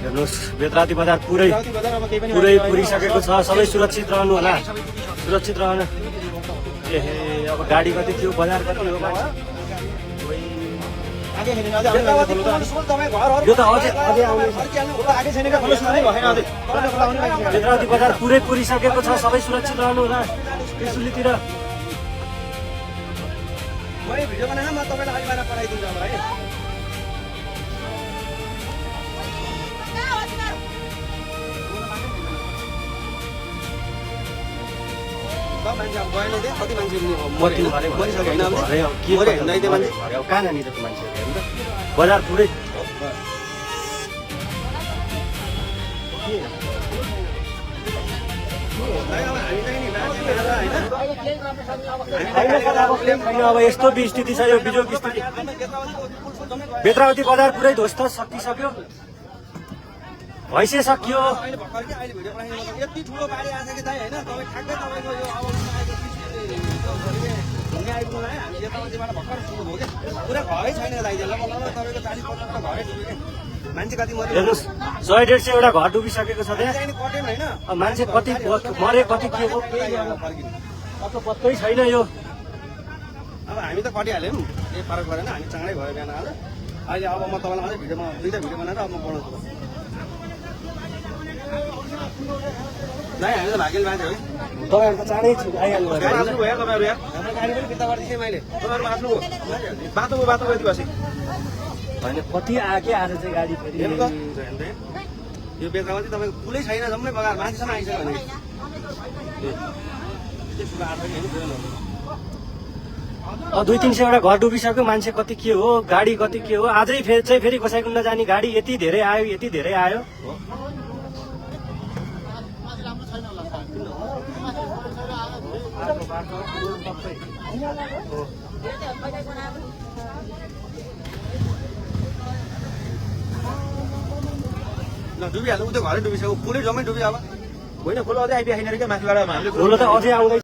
हेर्नुहोस् बेतराती बजार पुरै पुरिसकेको छ। सबै सुरक्षित रहनु होला, सुरक्षित रहनु। ए अब गाडी कति थियो, बजार कति हो मान्छे? यो त अझै आउने बेतराती बजार पुरै पुरिसकेको छ। सबै सुरक्षित रहनु होला। त्रिशुलीतिर भिडियो बनाएर म तपाईँलाई अलिक बाहिर पठाइदिन्छु अब है। मान्छे अब गएन त्यहाँ कति मान्छे मरिसक्यो होइन कहाँ जाने त मान्छे बजार पुरै अब यस्तो स्थिति छ। यो बिजोग स्थिति बेतरावती बजार पुरै ध्वस्त सकिसक्यो, भैँसे सकियो। यति ठुलो बाढी आएको छ कि दाइ होइन तपाईँ ठ्याक्कै तपाईँको यो अब घुम्ने आइपुग्नु है। हामी यताउतिबाट भर्खर सुरु भयो क्या, पुरा घरै छैन दाइ। लगभग तपाईँको 40-50 घरै डुब्यो क्या। मान्छे कति मऱ्यो हेर्नुहोस्, 100-150 वटा घर डुबिसकेको छ त्यहाँ। कटेन होइन मान्छे कति मरे, कति के हो अब पत्तै छैन। यो अब हामी त कटिहाल्यौँ, केही फरक परेन। हामी चाँडै भयो बिहान आज। अहिले अब म तपाईँलाई अझै भिडियोमा दुईवटा भिडियो बनाएर अब म बनाउँछु। हामी त भाग्यले मान्छे है। तपाईँहरू त चाँडै आइहाल्नु गाडी आफ्नो भयो तपाईँहरू यहाँ। हाम्रो गाडी पनि फिर्ता गरिदिएँ मैले। तपाईँहरू आफ्नो बाटो यति बसी होइन कति आके आज चाहिँ गाडी फेरि यो बेतरावती तपाईँको पुलै छैन। जम्मै बगाएर मान्छेसम्म आइसक्यो भने 200-300 वटा घर डुबिसक्यो। मान्छे कति के हो, गाडी कति के हो। आजै फेरि गोसाइकुण्ड जाने गाडी यति धेरै आयो, यति धेरै आयो। डुबिहाल्नु, उता घरै डुबिसक्यो, पुलै जम्मै डुब्यो। अब होइन खोलो अझै आइपुगेन क्या माथिबाट। हामीले खोलो त अझै आउँदैछ।